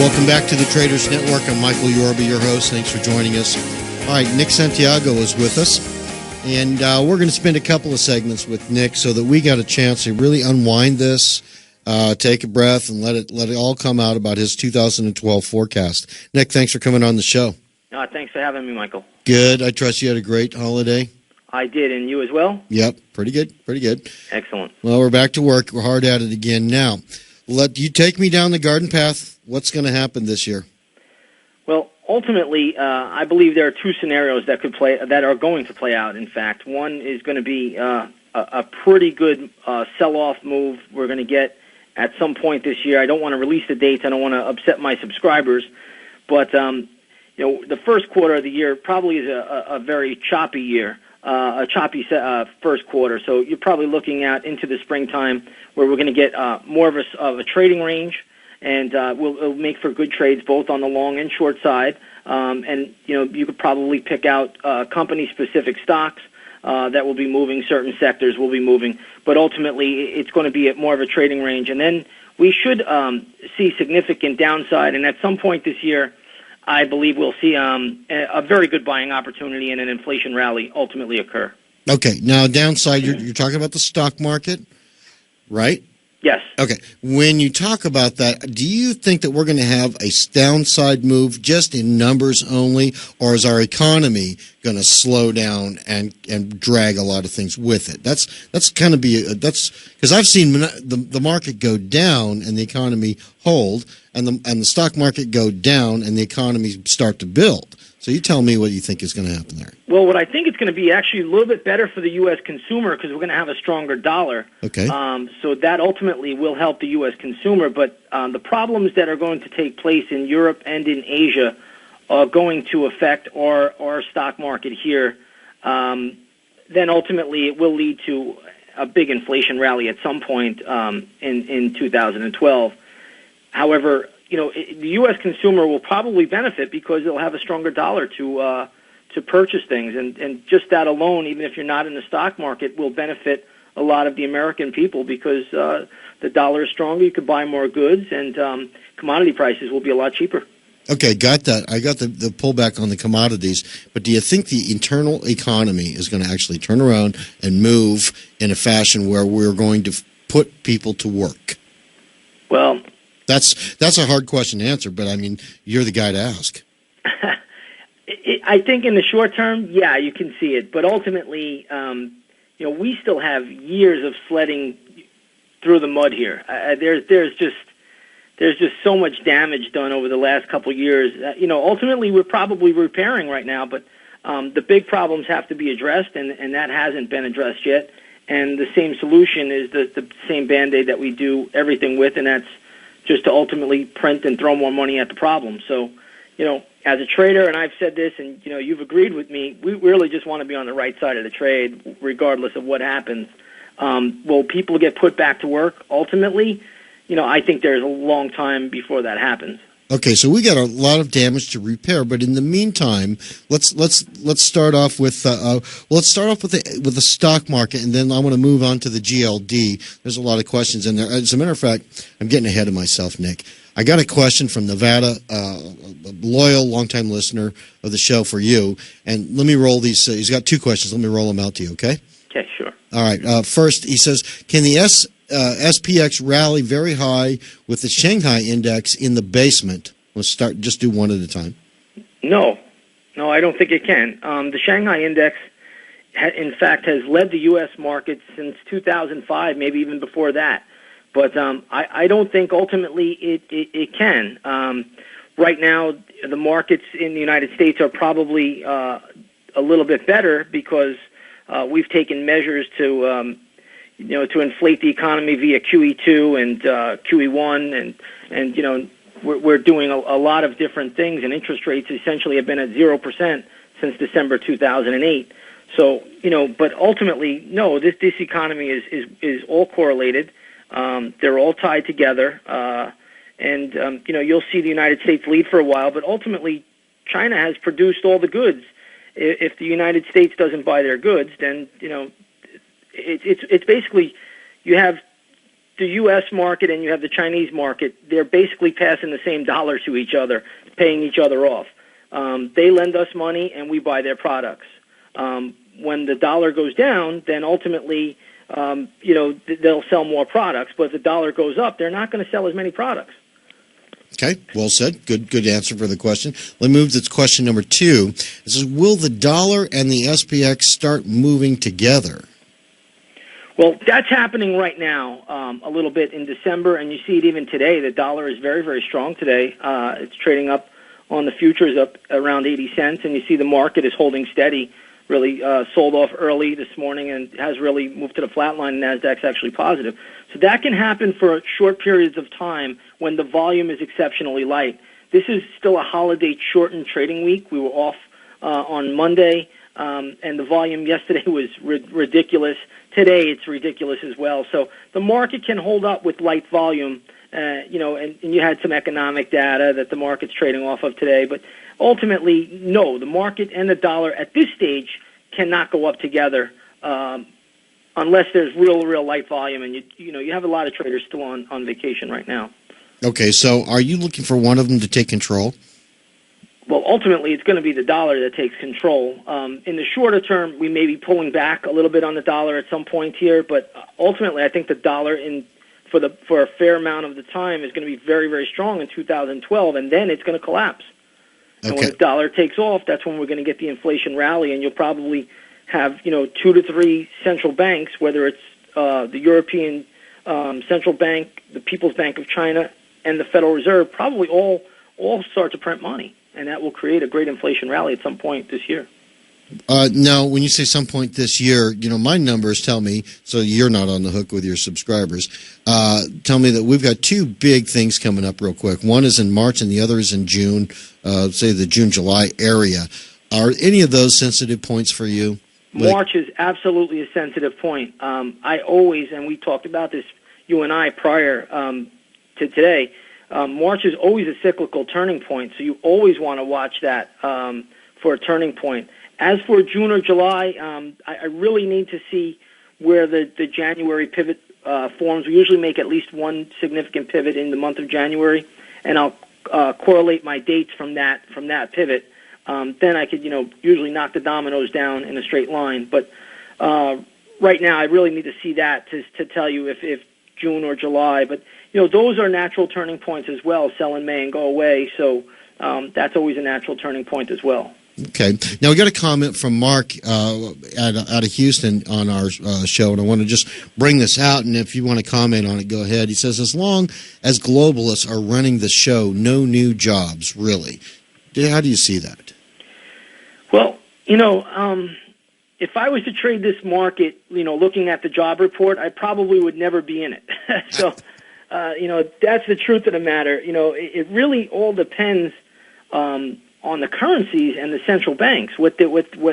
Welcome back to the Traders Network. I'm Michael Yorba, your host. Thanks for joining us. All right, Nick Santiago is with us, and we're going to spend a couple of segments with Nick so that we got a chance to really unwind this, take a breath, and let it all come out about his 2012 forecast. Nick, thanks for coming on the show. Thanks for having me, Michael. Good. I trust you had a great holiday. I did, and you as well? Yep, pretty good. Excellent. Well, we're back to work. We're hard at it again now. Let you take me down the garden path. What's going to happen this year? Well, ultimately, I believe there are two scenarios that are going to play out. In fact, one is going to be a pretty good sell-off move we're going to get at some point this year. I don't want to release the dates. I don't want to upset my subscribers, but the first quarter of the year probably is a very choppy year. A choppy first quarter. So you're probably looking out into the springtime where we're going to get more of a trading range, and it'll make for good trades both on the long and short side. And you could probably pick out company-specific stocks that will be moving. Certain sectors will be moving, but ultimately it's going to be at more of a trading range. And then we should see significant downside. And at some point this year, I believe we'll see a very good buying opportunity and an inflation rally ultimately occur. Okay. Now, downside, you're talking about the stock market, right? Yes. Okay. When you talk about that, do you think that we're going to have a downside move just in numbers only, or is our economy going to slow down and drag a lot of things with it? That's kind of because I've seen the market go down and the economy hold, and the stock market go down and the economy start to build. So you tell me what you think is going to happen there. Well, what I think it's going to be actually a little bit better for the U.S. consumer because we're going to have a stronger dollar. Okay. So that ultimately will help the U.S. consumer. But the problems that are going to take place in Europe and in Asia are going to affect our stock market here. Then ultimately it will lead to a big inflation rally at some point in 2012. However, the U.S. consumer will probably benefit because they'll have a stronger dollar to purchase things, and just that alone, even if you're not in the stock market, will benefit a lot of the American people because the dollar is stronger. You could buy more goods, and commodity prices will be a lot cheaper. Okay, got that. I got the pullback on the commodities, but do you think the internal economy is going to actually turn around and move in a fashion where we're going to put people to work? Well, that's a hard question to answer, but I mean, you're the guy to ask. I think in the short term, yeah, you can see it, but ultimately, we still have years of sledding through the mud here. There's just so much damage done over the last couple of years. Ultimately, we're probably repairing right now, but the big problems have to be addressed, and that hasn't been addressed yet. And the same solution is the same Band-Aid that we do everything with, and that's just to ultimately print and throw more money at the problem. So, as a trader, and I've said this, and you've agreed with me, we really just want to be on the right side of the trade, regardless of what happens. Will people get put back to work? Ultimately, I think there's a long time before that happens. Okay, so we got a lot of damage to repair, but in the meantime, let's start off with the stock market, and then I want to move on to the GLD. There's a lot of questions in there. As a matter of fact, I'm getting ahead of myself, Nick. I got a question from Nevada, a loyal, longtime listener of the show for you, and let me roll these. He's got two questions. Let me roll them out to you, okay? Okay, sure. All right. First, he says, can the SPX rally very high with the Shanghai index in the basement? Let's just do one at a time. No, I don't think it can. The Shanghai index, in fact, has led the U.S. market since 2005, maybe even before that. But I don't think ultimately it can. Right now, the markets in the United States are probably a little bit better because we've taken measures to inflate the economy via QE2 and QE1, and we're doing a lot of different things, and interest rates essentially have been at 0% since December 2008. So, but ultimately, no, this economy is all correlated. They're all tied together, and you'll see the United States lead for a while, but ultimately, China has produced all the goods. If the United States doesn't buy their goods, then it's basically you have the U.S. market and you have the Chinese market, they're basically passing the same dollar to each other, paying each other off. They lend us money and we buy their products. When the dollar goes down, then ultimately, they'll sell more products. But if the dollar goes up, they're not going to sell as many products. Okay, well said. Good answer for the question. Let me move to question number 2. It says, will the dollar and the SPX start moving together? Well, that's happening right now a little bit in December, and you see it even today. The dollar is very, very strong today. It's trading up on the futures up around 80 cents, and you see the market is holding steady, really sold off early this morning and has really moved to the flat line, and NASDAQ's actually positive. So that can happen for short periods of time when the volume is exceptionally light. This is still a holiday-shortened trading week. We were off on Monday, and the volume yesterday was ridiculous. Today it's ridiculous as well. So the market can hold up with light volume, and you had some economic data that the market's trading off of today. But ultimately, no, the market and the dollar at this stage cannot go up together unless there's real light volume, and you have a lot of traders still on vacation right now. Okay, so are you looking for one of them to take control? Well, ultimately, it's going to be the dollar that takes control. In the shorter term, we may be pulling back a little bit on the dollar at some point here, but ultimately, I think the dollar for a fair amount of the time is going to be very, very strong in 2012, and then it's going to collapse. Okay. And when the dollar takes off, that's when we're going to get the inflation rally, and you'll probably have 2 to 3 central banks, whether it's the European Central Bank, the People's Bank of China, and the Federal Reserve, probably all start to print money, and that will create a great inflation rally at some point this year. Now, when you say some point this year, my numbers tell me, so you're not on the hook with your subscribers, tell me that we've got 2 big things coming up real quick. One is in March and the other is in June, say the June-July area. Are any of those sensitive points for you? March is absolutely a sensitive point. I always, and we talked about this, you and I, prior to today, March is always a cyclical turning point, so you always want to watch that for a turning point. As for June or July, I really need to see where the January pivot forms. We usually make at least one significant pivot in the month of January, and I'll correlate my dates from that pivot. Then I could, usually knock the dominoes down in a straight line. But right now, I really need to see that to tell you if June or July. But those are natural turning points as well. Sell in May and go away. So that's always a natural turning point as well. Okay. Now, we got a comment from Mark out of Houston on our show, and I want to just bring this out, and if you want to comment on it, go ahead. He says, as long as globalists are running the show, no new jobs, really. How do you see that? Well, if I was to trade this market, looking at the job report, I probably would never be in it. So, that's the truth of the matter. It really all depends on the currencies and the central banks, what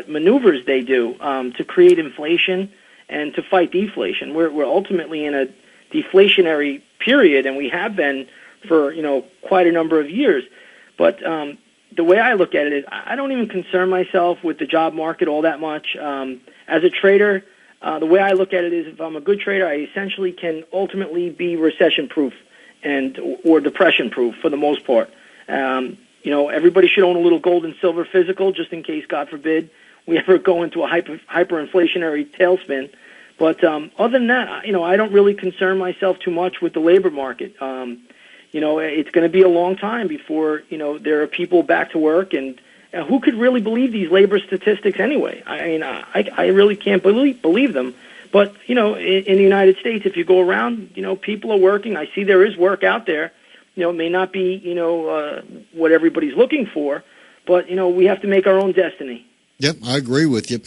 maneuvers they do to create inflation and to fight deflation. We're ultimately in a deflationary period, and we have been for quite a number of years. But the way I look at it is I don't even concern myself with the job market all that much. As a trader, the way I look at it is if I'm a good trader, I essentially can ultimately be recession-proof or depression-proof for the most part. Everybody should own a little gold and silver physical just in case, God forbid, we ever go into a hyperinflationary tailspin. But other than that, I don't really concern myself too much with the labor market. It's going to be a long time before, there are people back to work. And who could really believe these labor statistics anyway? I really can't believe them. But, in the United States, if you go around, people are working. I see there is work out there. It may not be, what everybody's looking for, but, we have to make our own destiny. Yep, I agree with you.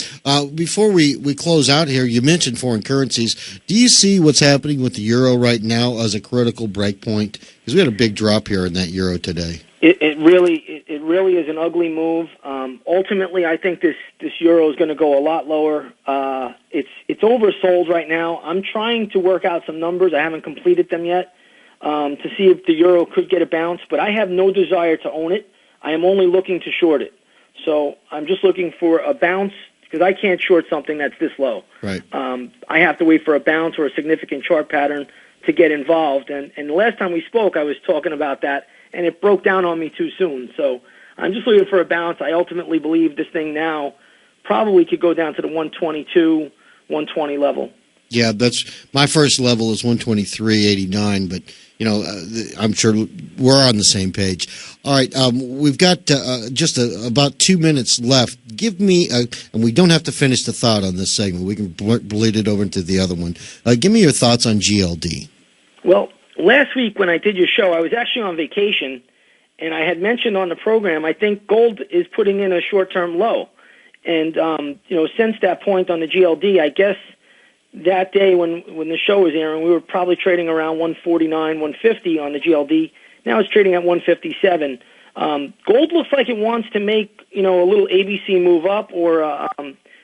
Before we close out here, you mentioned foreign currencies. Do you see what's happening with the euro right now as a critical break point? Because we had a big drop here in that euro today. It really is an ugly move. Ultimately, I think this euro is going to go a lot lower. It's oversold right now. I'm trying to work out some numbers. I haven't completed them yet to see if the euro could get a bounce, but I have no desire to own it. I am only looking to short it. So I'm just looking for a bounce because I can't short something that's this low. Right. I have to wait for a bounce or a significant chart pattern to get involved. And the last time we spoke, I was talking about that, and it broke down on me too soon. So I'm just looking for a bounce. I ultimately believe this thing now probably could go down to the 122, 120 level. Yeah, that's my first level is 123.89, but I'm sure we're on the same page. All right, we've got just about 2 minutes left. Give me, and we don't have to finish the thought on this segment. We can bleed it over into the other one. Give me your thoughts on GLD. Well, last week when I did your show, I was actually on vacation, and I had mentioned on the program I think gold is putting in a short-term low. And, since that point on the GLD, I guess that day when the show was airing, we were probably trading around 149, 150 on the GLD. Now it's trading at 157. Gold looks like it wants to make, a little ABC move up or, a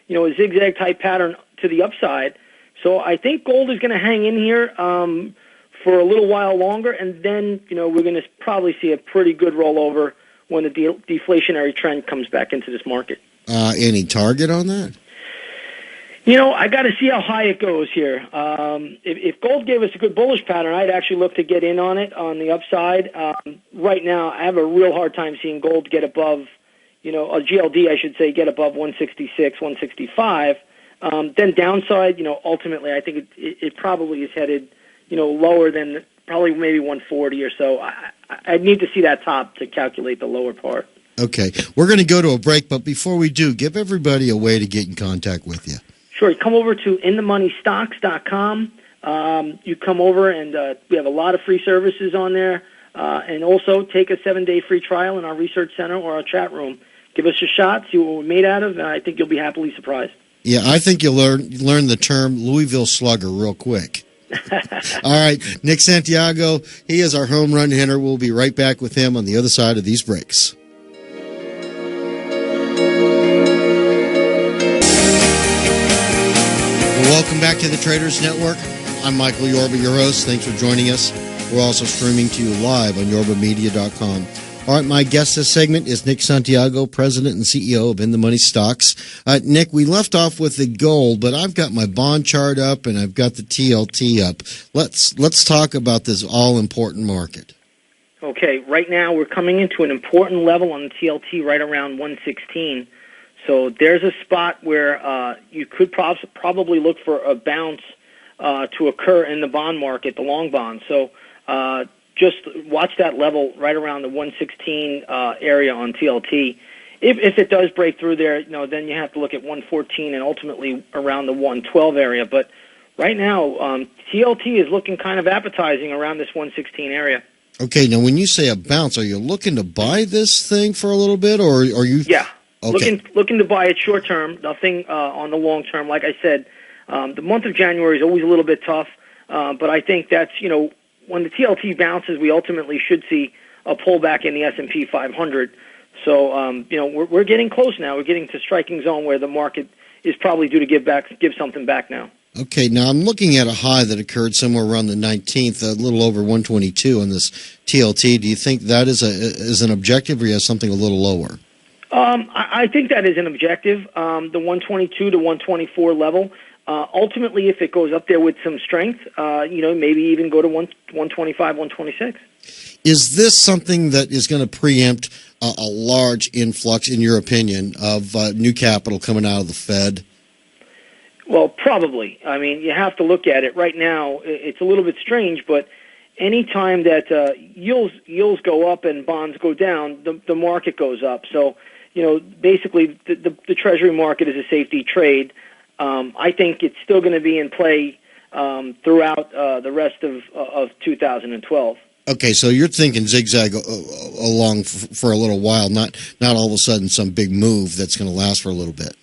zigzag type pattern to the upside. So I think gold is going to hang in here for a little while longer, and then, we're going to probably see a pretty good rollover when the deflationary trend comes back into this market. Any target on that? I got to see how high it goes here. If gold gave us a good bullish pattern, I'd actually look to get in on it on the upside. Right now, I have a real hard time seeing gold get above, a GLD, I should say, get above 166, 165. Then downside, ultimately, I think it probably is headed, lower than probably maybe 140 or so. I'd need to see that top to calculate the lower part. Okay. We're going to go to a break, but before we do, give everybody a way to get in contact with you. Sure. Come over to inthemoneystocks.com. You come over, and we have a lot of free services on there. And also take a 7-day free trial in our research center or our chat room. Give us a shot, see what we're made out of, and I think you'll be happily surprised. Yeah, I think you'll learn the term Louisville Slugger real quick. All right, Nick Santiago, he is our home run hitter. We'll be right back with him on the other side of these breaks. Welcome back to the Traders Network. I'm Michael Yorba, your host. Thanks for joining us. We're also streaming to you live on yorbamedia.com. All right, my guest this segment is Nick Santiago, President and CEO of In the Money Stocks. Nick, we left off with the gold, but I've got my bond chart up and I've got the TLT up. Let's talk about this all-important market. Okay, right now we're coming into an important level on the TLT right around 116. So there's a spot where you could probably look for a bounce to occur in the bond market, the long bond. So just watch that level right around the 116 area on TLT. If it does break through there, then you have to look at 114 and ultimately around the 112 area. But right now, TLT is looking kind of appetizing around this 116 area. Okay, now when you say a bounce, are you looking to buy this thing for a little bit, or are you? Yeah. Okay. Looking to buy it short term, nothing on the long term. Like I said, the month of January is always a little bit tough, but I think that's, when the TLT bounces, we ultimately should see a pullback in the S&P 500. So, we're getting close now. We're getting to striking zone where the market is probably due to give something back now. Okay, now I'm looking at a high that occurred somewhere around the 19th, a little over 122 on this TLT. Do you think that is an objective, or you have something a little lower? I think that is an objective, the 122 to 124 level. Ultimately, if it goes up there with some strength, maybe even go to 125, 126. Is this something that is going to preempt a large influx, in your opinion, of new capital coming out of the Fed? Well, probably. I mean, you have to look at it. Right now, it's a little bit strange, but any time that yields go up and bonds go down, the market goes up. So, basically, the Treasury market is a safety trade. I think it's still going to be in play throughout the rest of 2012. Okay, so you're thinking zigzag along for a little while, not all of a sudden some big move that's going to last for a little bit.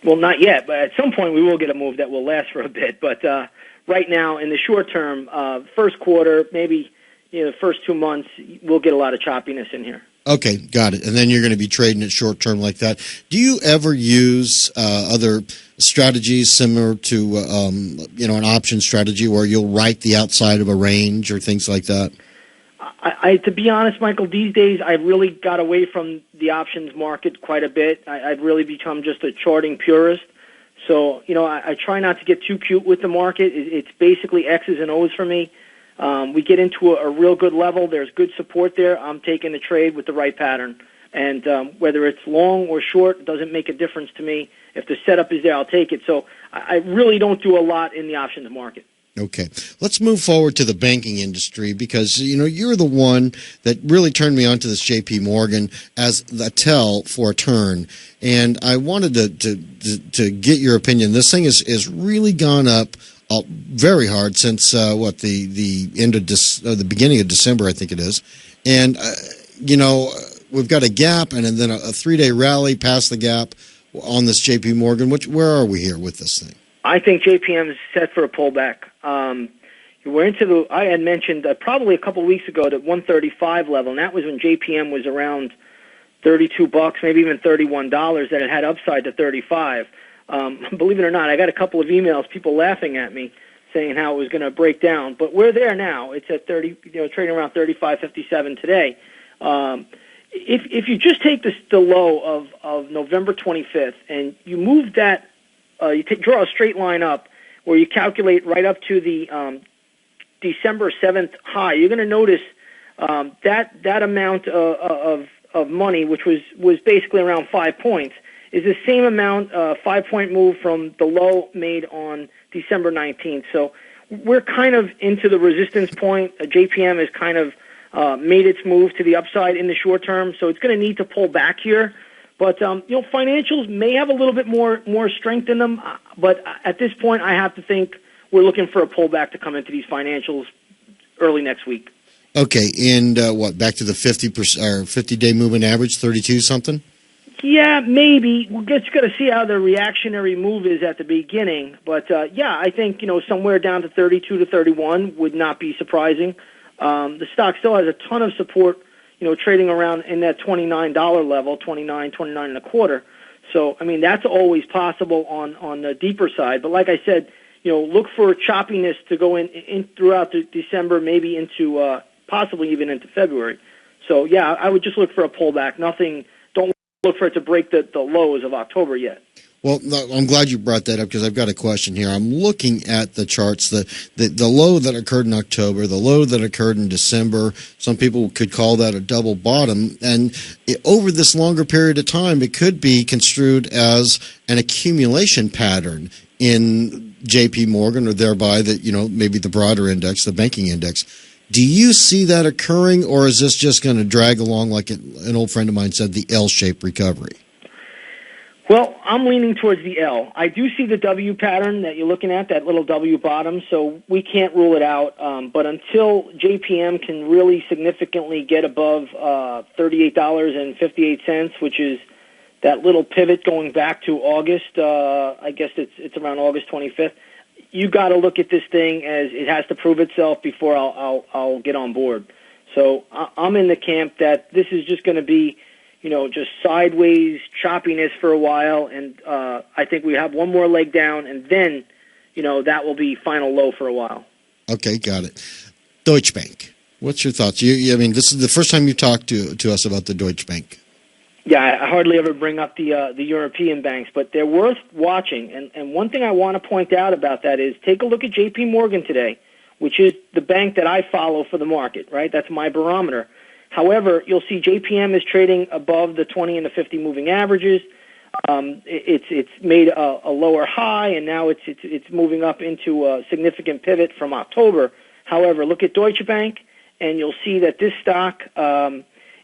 Well, not yet, but at some point we will get a move that will last for a bit. But right now, in the short term, first quarter, maybe the first 2 months, we'll get a lot of choppiness in here. Okay, got it. And then you're going to be trading it short term like that. Do you ever use other strategies similar to an option strategy where you'll write the outside of a range or things like that? To be honest, Michael, these days I've really got away from the options market quite a bit. I've really become just a charting purist. So, I try not to get too cute with the market. It's basically X's and O's for me. We get into a real good level. There's good support there. I'm taking the trade with the right pattern. And whether it's long or short, it doesn't make a difference to me. If the setup is there, I'll take it. So I really don't do a lot in the options market. Okay. Let's move forward to the banking industry because, you're the one that really turned me on to this JP Morgan as the tell for a turn. And I wanted to get your opinion. This thing is really gone up very hard since, the end of the beginning of December, I think it is. And, we've got a gap and then a 3-day rally past the gap on this JP Morgan. Where are we here with this thing? I think JPM is set for a pullback. I had mentioned probably a couple of weeks ago the 135 level, and that was when JPM was around $32, maybe even $31, that it had upside to 35. Believe it or not, I got a couple of emails, people laughing at me, saying how it was going to break down. But we're there now. It's at 30, trading around 35.57 today. If you just take the low of November 25th and you move that, draw a straight line up where you calculate right up to the December 7th high, you're going to notice that amount of money, which was basically around 5 points, is the same amount, 5-point move from the low made on December 19th. So we're kind of into the resistance point. JPM has kind of made its move to the upside in the short term, so it's going to need to pull back here. But financials may have a little bit more strength in them. But at this point, I have to think we're looking for a pullback to come into these financials early next week. Okay, and back to the 50-day moving average, 32 something? Yeah, maybe. We're just going to see how the reactionary move is at the beginning. But I think somewhere down to 32 to 31 would not be surprising. The stock still has a ton of support, trading around in that $29 level, 29 and a quarter. So, that's always possible on the deeper side. But like I said, look for choppiness to go in throughout December, maybe into possibly even into February. So, yeah, I would just look for a pullback. Don't look for it to break the lows of October yet. Well, I'm glad you brought that up because I've got a question here. I'm looking at the charts, the low that occurred in October, the low that occurred in December. Some people could call that a double bottom. And over this longer period of time, it could be construed as an accumulation pattern in JP Morgan, or thereby maybe the broader index, the banking index. Do you see that occurring, or is this just going to drag along like an old friend of mine said, the L-shaped recovery? Well, I'm leaning towards the L. I do see the W pattern that you're looking at, that little W bottom, so we can't rule it out. But until JPM can really significantly get above $38.58, which is that little pivot going back to August, I guess it's around August 25th, you got to look at this thing as it has to prove itself before I'll get on board. So I'm in the camp that this is just going to be just sideways choppiness for a while, and I think we have one more leg down, and then, that will be final low for a while. Okay, got it. Deutsche Bank. What's your thoughts? This is the first time you talked to us about the Deutsche Bank. Yeah, I hardly ever bring up the European banks, but they're worth watching. And one thing I want to point out about that is take a look at J.P. Morgan today, which is the bank that I follow for the market, right? That's my barometer. However, you'll see JPM is trading above the 20 and the 50 moving averages. It's made a lower high, and now it's moving up into a significant pivot from October. However, look at Deutsche Bank, and you'll see that this stock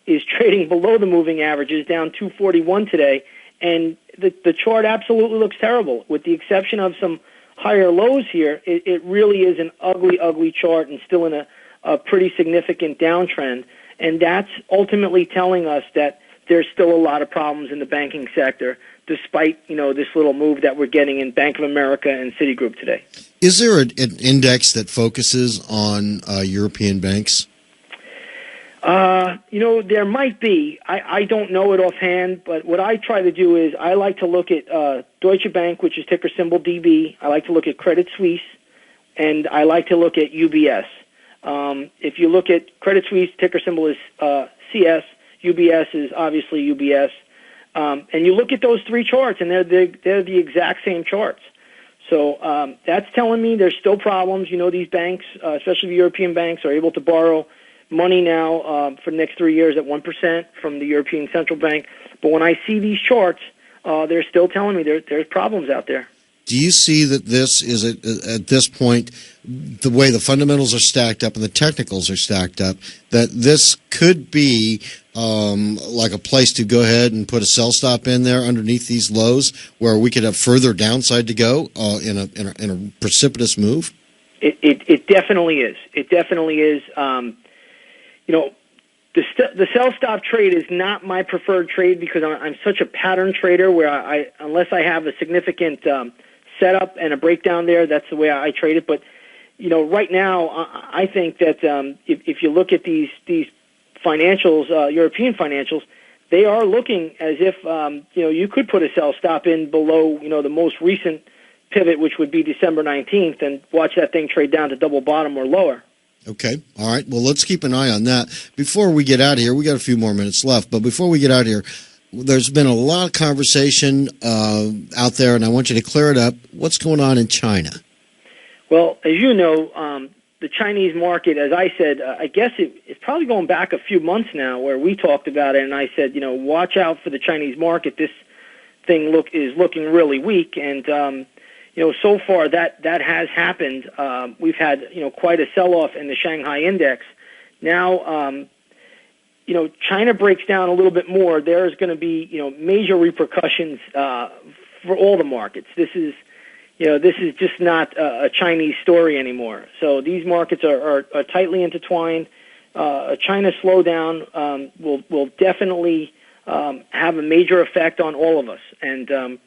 is trading below the moving averages, down 241 today, and the chart absolutely looks terrible. With the exception of some higher lows here, it really is an ugly, ugly chart and still in a pretty significant downtrend. And that's ultimately telling us that there's still a lot of problems in the banking sector, despite this little move that we're getting in Bank of America and Citigroup today. Is there an index that focuses on European banks? There might be. I don't know it offhand, but what I try to do is I like to look at Deutsche Bank, which is ticker symbol DB. I like to look at Credit Suisse, and I like to look at UBS. If you look at Credit Suisse, ticker symbol is CS. UBS is obviously UBS. And you look at those three charts, and they're the exact same charts. So that's telling me there's still problems. You know, these banks, especially the European banks, are able to borrow money now for the next 3 years at 1% from the European Central Bank. But when I see these charts, they're still telling me there's problems out there. Do you see that this is, at this point, the way the fundamentals are stacked up and the technicals are stacked up, that this could be like a place to go ahead and put a sell stop in there underneath these lows where we could have further downside to go in a precipitous move? It definitely is. It definitely is. You know, the sell stop trade is not my preferred trade because I'm such a pattern trader where unless I have a significant setup and a breakdown there, that's the way I trade it. But you know, right now I think that if you look at these financials, European financials, they are looking as if you know, you could put a sell stop in below, you know, the most recent pivot, which would be December 19th, and watch that thing trade down to double bottom or lower. Okay. All right. Well, let's keep an eye on that. Before we get out of here, we got a few more minutes left, but before we get out of here, there's been a lot of conversation out there, and I want you to clear it up. What's going on in China? Well, as you know, the Chinese market, as I said, I guess it's probably going back a few months now where we talked about it, and I said, you know, watch out for the Chinese market. This thing is looking really weak, and you know, so far that has happened. We've had, you know, quite a sell-off in the Shanghai index. Now, you know, China breaks down a little bit more. There's going to be, you know, major repercussions for all the markets. This is just not a Chinese story anymore. So these markets are tightly intertwined. A China slowdown will definitely have a major effect on all of us. And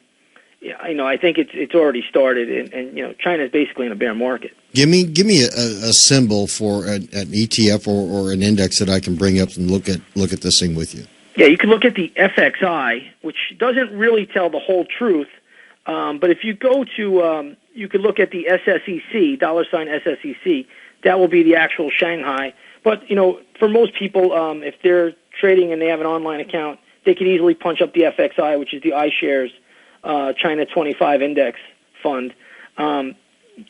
yeah, you know, I think it's already started, and you know, China is basically in a bear market. Give me a symbol for an ETF or an index that I can bring up and look at this thing with you. Yeah, you can look at the FXI, which doesn't really tell the whole truth. But if you go to, you could look at the SSEC, $SSEC. That will be the actual Shanghai. But you know, for most people, if they're trading and they have an online account, they can easily punch up the FXI, which is the iShares China 25 index fund.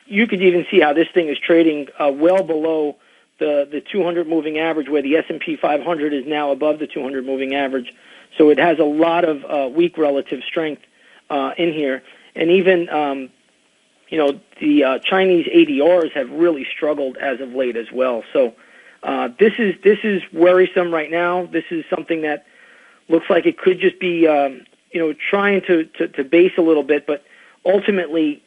You could even see how this thing is trading well below the 200 moving average, where the S&P 500 is now above the 200 moving average. So it has a lot of weak relative strength in here. And even you know, the Chinese ADRs have really struggled as of late as well. So this is worrisome right now. This is something that looks like it could just be you know, trying to base a little bit, but ultimately,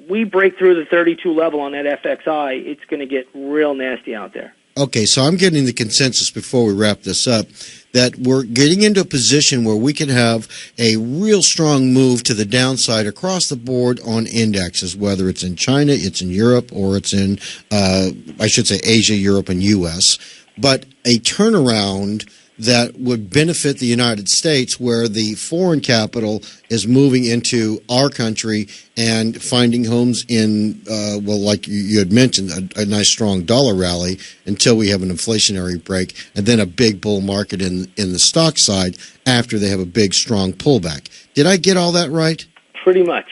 we break through the 32 level on that FXI, it's going to get real nasty out there. Okay, so I'm getting the consensus before we wrap this up that we're getting into a position where we could have a real strong move to the downside across the board on indexes, whether it's in China, it's in Europe, or it's in, I should say, Asia, Europe, and U.S., but a turnaround that would benefit the United States, where the foreign capital is moving into our country and finding homes in, well, like you had mentioned, a nice strong dollar rally until we have an inflationary break, and then a big bull market in the stock side after they have a big, strong pullback. Did I get all that right? Pretty much.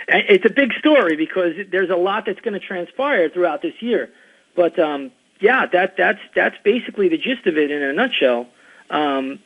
It's a big story because there's a lot that's going to transpire throughout this year. But yeah, that's basically the gist of it in a nutshell. You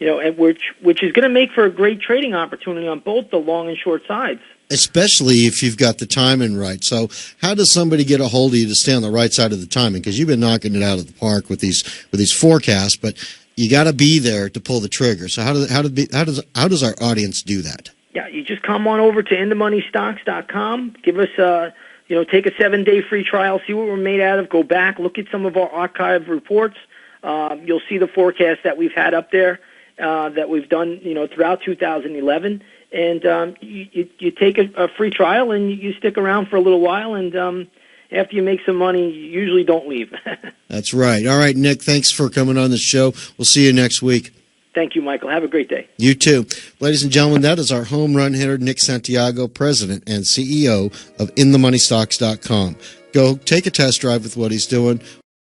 know, and which is going to make for a great trading opportunity on both the long and short sides. Especially if you've got the timing right. So, how does somebody get a hold of you to stay on the right side of the timing? Because you've been knocking it out of the park with these forecasts, but you got to be there to pull the trigger. So, how does our audience do that? Yeah, you just come on over to InTheMoneyStocks.com. Give us you know, take a 7-day free trial, see what we're made out of, go back, look at some of our archive reports. You'll see the forecast that we've had up there that we've done, you know, throughout 2011. And you take a free trial and you stick around for a little while, and after you make some money, you usually don't leave. That's right. All right, Nick, thanks for coming on the show. We'll see you next week. Thank you, Michael. Have a great day. You too. Ladies and gentlemen, that is our home run hitter, Nick Santiago, President and CEO of InTheMoneyStocks.com. Go take a test drive with what he's doing.